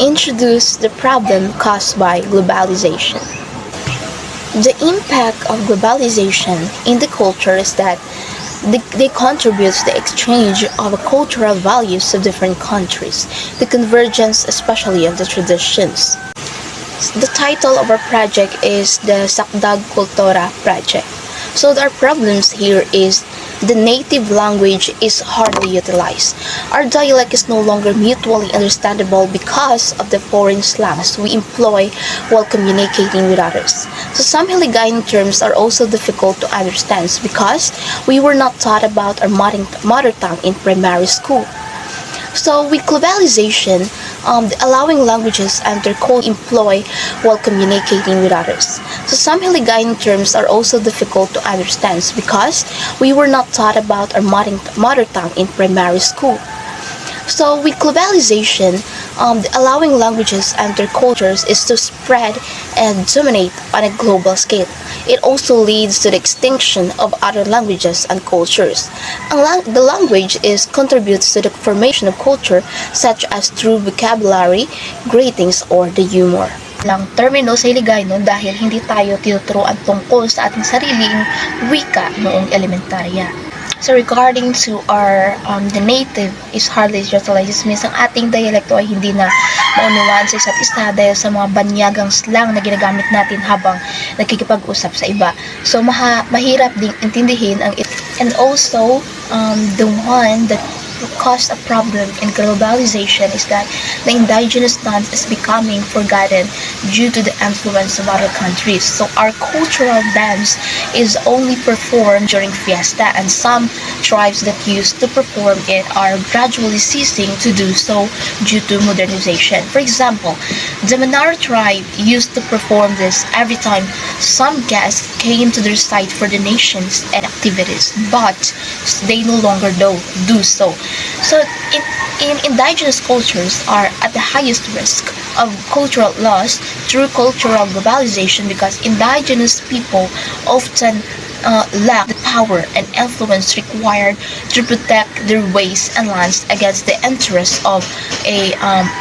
introduce the problem caused by globalization. The impact of globalization in the culture is that they contribute to the exchange of cultural values of different countries, the convergence especially of the traditions. The title of our project is the Sakdag Kultura Project. So our problems here is the native language is hardly utilized. Our dialect is no longer mutually understandable because of the foreign slangs we employ while communicating with others. So some Hiligaynon terms are also difficult to understand because we were not taught about our mother tongue in primary school. So with globalization, allowing languages and their code employ while communicating with others. So some Hiligaynon terms are also difficult to understand because we were not taught about our mother tongue in primary school. So with globalization, allowing languages and their cultures is to spread and dominate on a global scale. It also leads to the extinction of other languages and cultures. The language contributes to the formation of culture such as through vocabulary, greetings, or the humor. Lang termino sa Hiligaynon dahil hindi tayo tinuturuan tungkol sa ating sariling wika noong elementarya. So regarding to our the native is hardly utilized, means ang ating dialekto ay hindi na maunawaan sa isa't isa dahil sa mga banyagang slang na ginagamit natin habang nagkikipag-usap sa iba. So mahirap ding intindihin ang and also the one that caused a problem in globalization is that the indigenous dance is becoming forgotten due to the influence of other countries. So our cultural dance is only performed during fiesta, and some tribes that used to perform it are gradually ceasing to do so due to modernization. For example, the Manara tribe used to perform this every time some guests came to their site for donations and activities, but they no longer do so. So in indigenous cultures are at the highest risk of cultural loss through cultural globalization because indigenous people often lack the power and influence required to protect their ways and lands against the interests of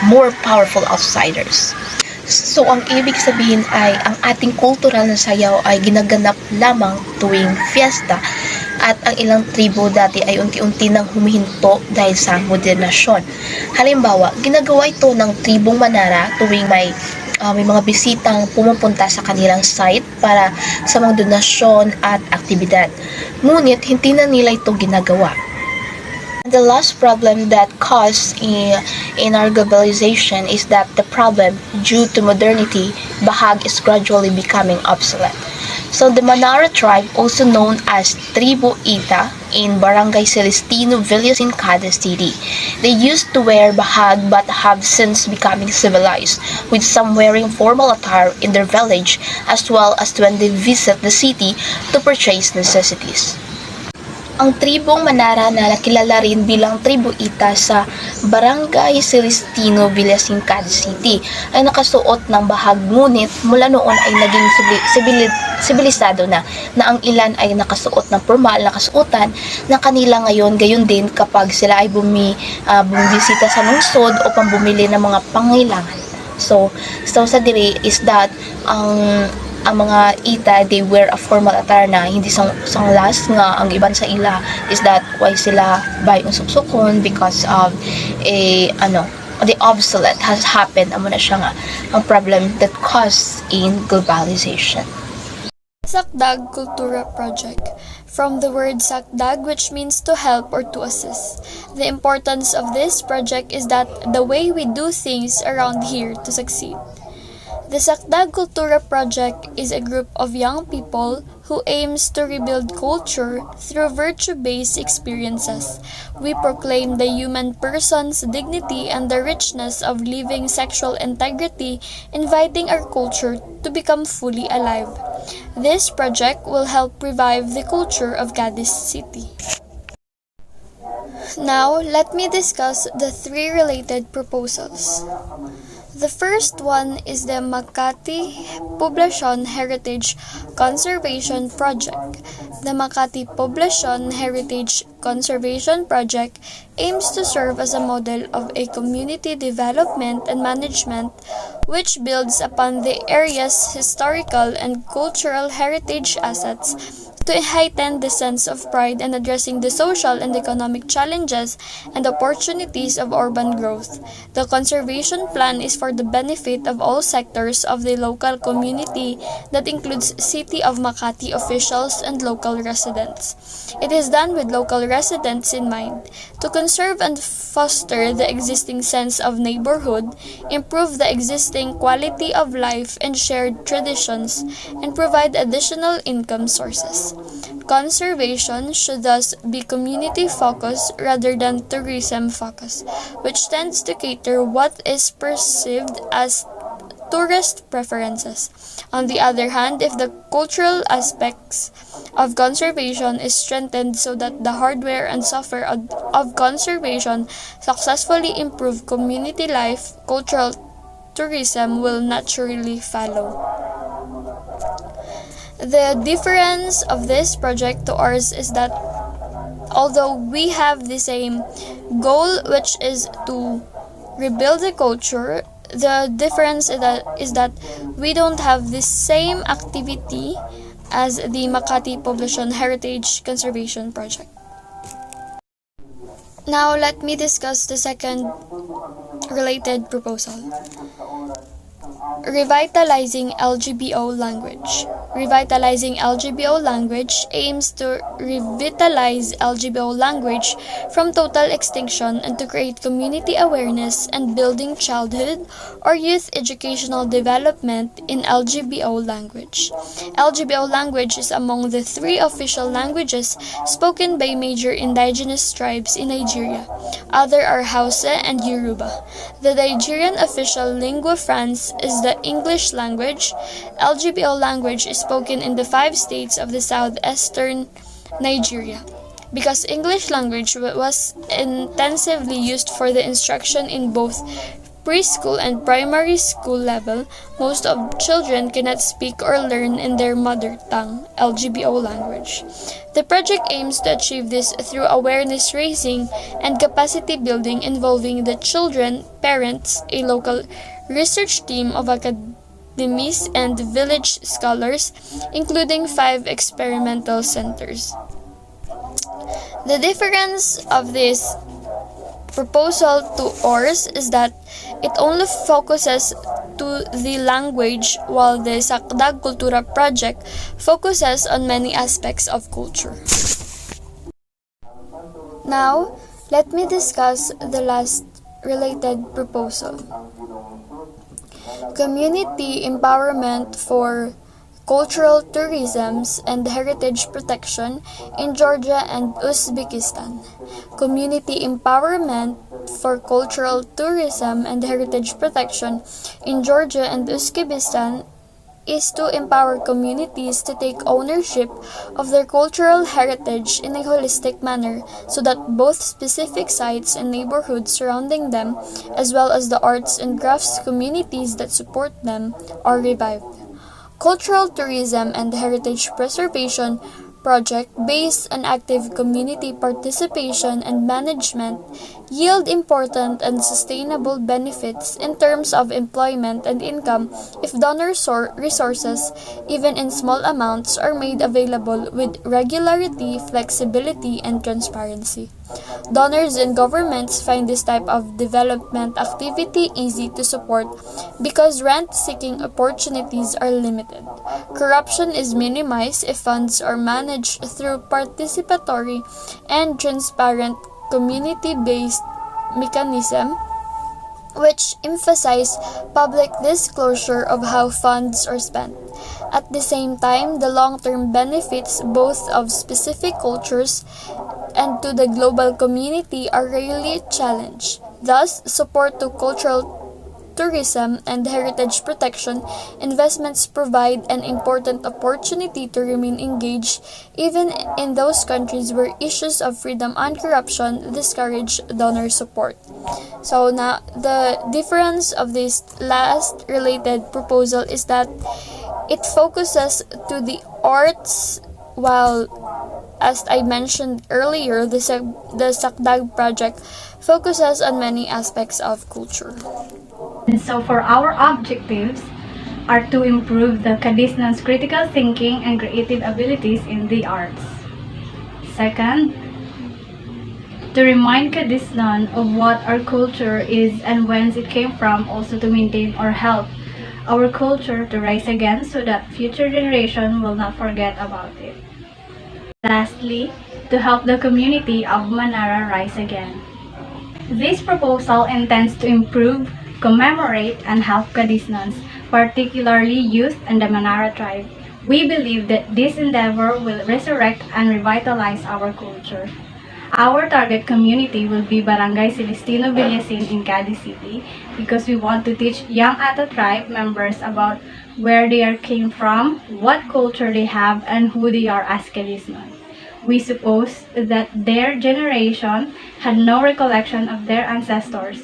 more powerful outsiders. So, ang ibig sabihin ay ang ating kultural na sayaw ay ginaganap lamang tuwing fiesta at ang ilang tribo dati ay unti-unti nang humihinto dahil sa modernasyon. Halimbawa, ginagawa ito ng tribong Manara tuwing may mga bisitang pumupunta sa kanilang site para sa mga donasyon at aktibidad. Ngunit hindi na nila ito ginagawa. The last problem that caused in our globalization is that the problem due to modernity, Bahag is gradually becoming obsolete. So the Manara tribe, also known as Tribu Ita, in Barangay Celestino Villas in Cada City. They used to wear bahag but have since becoming civilized, with some wearing formal attire in their village as well as when they visit the city to purchase necessities. Ang tribong Manara na nakilala rin bilang Tribu Ita sa Barangay Celestino Villas in Cada City ay nakasuot ng bahag, ngunit mula noon ay naging sibilisado na ang ilan ay nakasuot ng formal na kasuotan na kanila ngayon, gayon din kapag sila ay bumibisita sa lungsod o pambumili ng mga pangailangan. So sa diri is that ang mga ita, they wear a formal attire na hindi sanglas nga ang iban sa ila is that why sila bay unsuk-sukon because of the obsolete has happened. Amo na siya nga ang problem that caused in globalization. Sakdag Kultura Project. From the word sakdag, which means to help or to assist. The importance of this project is that the way we do things around here to succeed. The Sakdag Kultura Project is a group of young people who aims to rebuild culture through virtue-based experiences. We proclaim the human person's dignity and the richness of living sexual integrity, inviting our culture to become fully alive. This project will help revive the culture of Cadiz City. Now, let me discuss the three related proposals. The first one is the Makati Poblacion Heritage Conservation Project. The Makati Poblacion Heritage Conservation Project aims to serve as a model of a community development and management which builds upon the area's historical and cultural heritage assets to heighten the sense of pride in addressing the social and economic challenges and opportunities of urban growth. The conservation plan is for the benefit of all sectors of the local community that includes City of Makati officials and local residents. It is done with local residents in mind to conserve and foster the existing sense of neighborhood, improve the existing quality of life and shared traditions, and provide additional income sources. Conservation should thus be community-focused rather than tourism-focused, which tends to cater what is perceived as tourist preferences. On the other hand, if the cultural aspects of conservation is strengthened so that the hardware and software of conservation successfully improve community life, cultural tourism will naturally follow. The difference of this project to ours is that although we have the same goal, which is to rebuild the culture, the difference is that we don't have the same activity as the Makati Poblacion Heritage Conservation Project. Now let me discuss the second related proposal. Revitalizing LGBO language. Revitalizing LGBO language aims to revitalize LGBO language from total extinction and to create community awareness and building childhood or youth educational development in LGBO language. LGBO language is among the 3 official languages spoken by major indigenous tribes in Nigeria. Other are Hausa and Yoruba. The Nigerian official lingua franca is the English language. LGBO language is spoken in the 5 states of the southeastern Nigeria. Because English language was intensively used for the instruction in both preschool and primary school level, most of children cannot speak or learn in their mother tongue, LGBO language. The project aims to achieve this through awareness raising and capacity building involving the children, parents, a local research team of academies and village scholars, including 5 experimental centers. The difference of this proposal to ours is that it only focuses to the language while the Sakdag Kultura project focuses on many aspects of culture. Now, let me discuss the last related proposal. Community empowerment for cultural tourism and heritage protection in Georgia and Uzbekistan. Community empowerment for cultural tourism and heritage protection in Georgia and Uzbekistan is to empower communities to take ownership of their cultural heritage in a holistic manner so that both specific sites and neighborhoods surrounding them, as well as the arts and crafts communities that support them, are revived. Cultural tourism and heritage preservation project based on active community participation and management yield important and sustainable benefits in terms of employment and income if donor resources, even in small amounts, are made available with regularity, flexibility, and transparency. Donors and governments find this type of development activity easy to support because rent-seeking opportunities are limited. Corruption is minimized if funds are managed through participatory and transparent community-based mechanism which emphasize public disclosure of how funds are spent. At the same time, the long-term benefits both of specific cultures and to the global community are rarely challenged. Thus, support to cultural tourism and heritage protection, investments provide an important opportunity to remain engaged even in those countries where issues of freedom and corruption discourage donor support. So now the difference of this last related proposal is that it focuses to the arts, while as I mentioned earlier, the Sakdag project focuses on many aspects of culture. And so for our objectives are to improve the Kadisnan's critical thinking and creative abilities in the arts. Second, to remind Kadisnan of what our culture is and whence it came from, also to maintain or help our culture to rise again so that future generation will not forget about it. Lastly, to help the community of Manara rise again. This proposal intends to improve, commemorate, and help Kadisnans, particularly youth and the Manara tribe. We believe that this endeavor will resurrect and revitalize our culture. Our target community will be Barangay Celestino Villasin in Cadiz City because we want to teach young Ata tribe members about where they came from, what culture they have, and who they are as Kadisnan. We suppose that their generation had no recollection of their ancestors.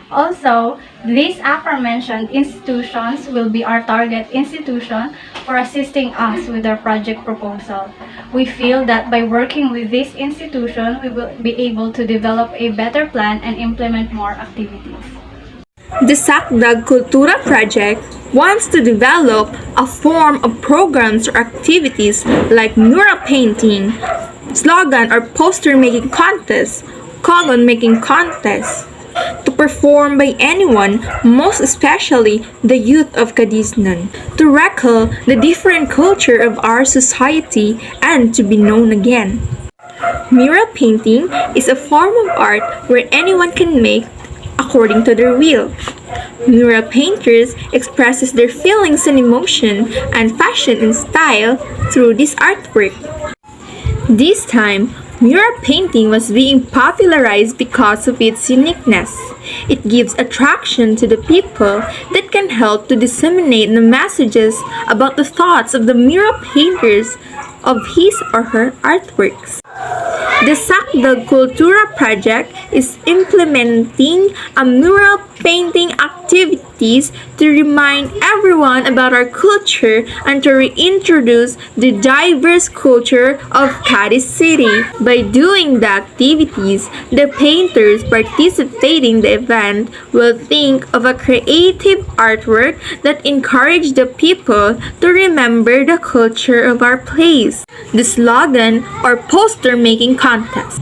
Also, these aforementioned institutions will be our target institution for assisting us with our project proposal. We feel that by working with this institution, we will be able to develop a better plan and implement more activities. The Sakdag Kultura project wants to develop a form of programs or activities like mural painting, slogan or poster making contests, kogon making contests, to perform by anyone, most especially the youth of Kadisnan, to recall the different culture of our society and to be known again. Mural painting is a form of art where anyone can make according to their will. Mural painters expresses their feelings and emotion and fashion and style through this artwork. This time, mural painting was being popularized because of its uniqueness. It gives attraction to the people that can help to disseminate the messages about the thoughts of the mural painters of his or her artworks. The Sakdag Kultura project is implementing a mural painting activities to remind everyone about our culture and to reintroduce the diverse culture of Cadiz City. By doing the activities, the painters participating in the event will think of a creative artwork that encourage the people to remember the culture of our place. The slogan or poster making contest.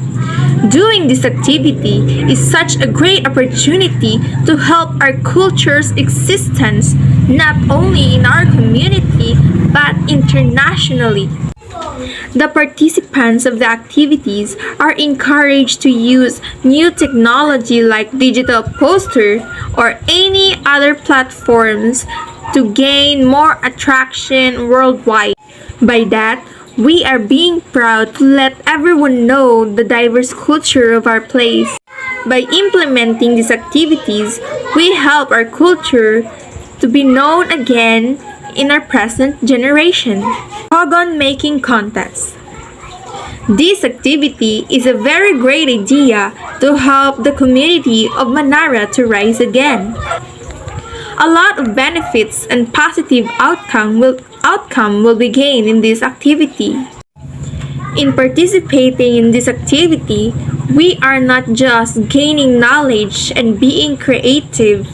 Doing this activity is such a great opportunity to help our culture's existence not only in our community but internationally. The participants of the activities are encouraged to use new technology like digital poster or any other platforms to gain more attraction worldwide. By that, we are being proud to let everyone know the diverse culture of our place. By implementing these activities, we help our culture to be known again in our present generation. Kogon making contest. This activity is a very great idea to help the community of Manara to rise again. A lot of benefits and positive outcome will be gained in this activity. In participating in this activity, we are not just gaining knowledge and being creative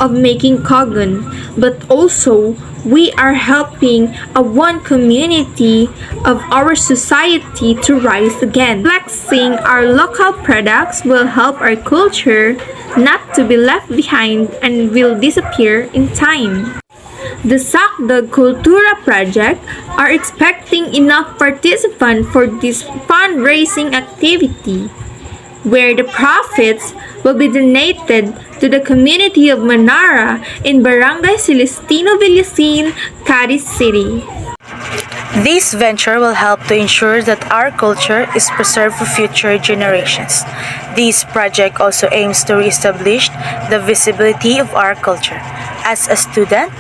of making kogon, but also we are helping a one community of our society to rise again. Flexing our local products will help our culture not to be left behind and will disappear in time. The Sakdag Kultura project are expecting enough participants for this fundraising activity, where the profits will be donated to the community of Manara in Barangay Celestino Villasin, Cadiz City. This venture will help to ensure that our culture is preserved for future generations. This project also aims to reestablish the visibility of our culture. As a student,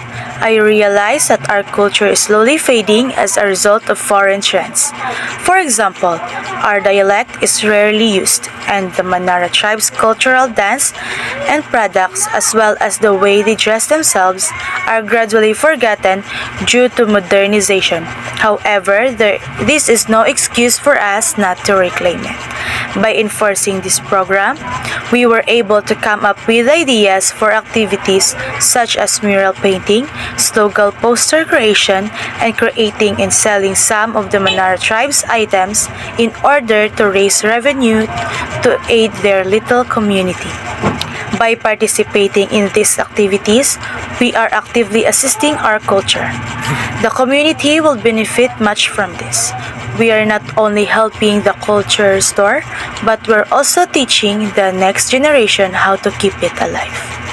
I realize that our culture is slowly fading as a result of foreign trends. For example, our dialect is rarely used, and the Manara tribe's cultural dance and products, as well as the way they dress themselves, are gradually forgotten due to modernization. However, this is no excuse for us not to reclaim it. By enforcing this program, we were able to come up with ideas for activities such as mural painting, slogan poster creation, and creating and selling some of the Manara tribe's items in order to raise revenue to aid their little community. By participating in these activities, we are actively assisting our culture. The community will benefit much from this. We are not only helping the culture store, but we're also teaching the next generation how to keep it alive.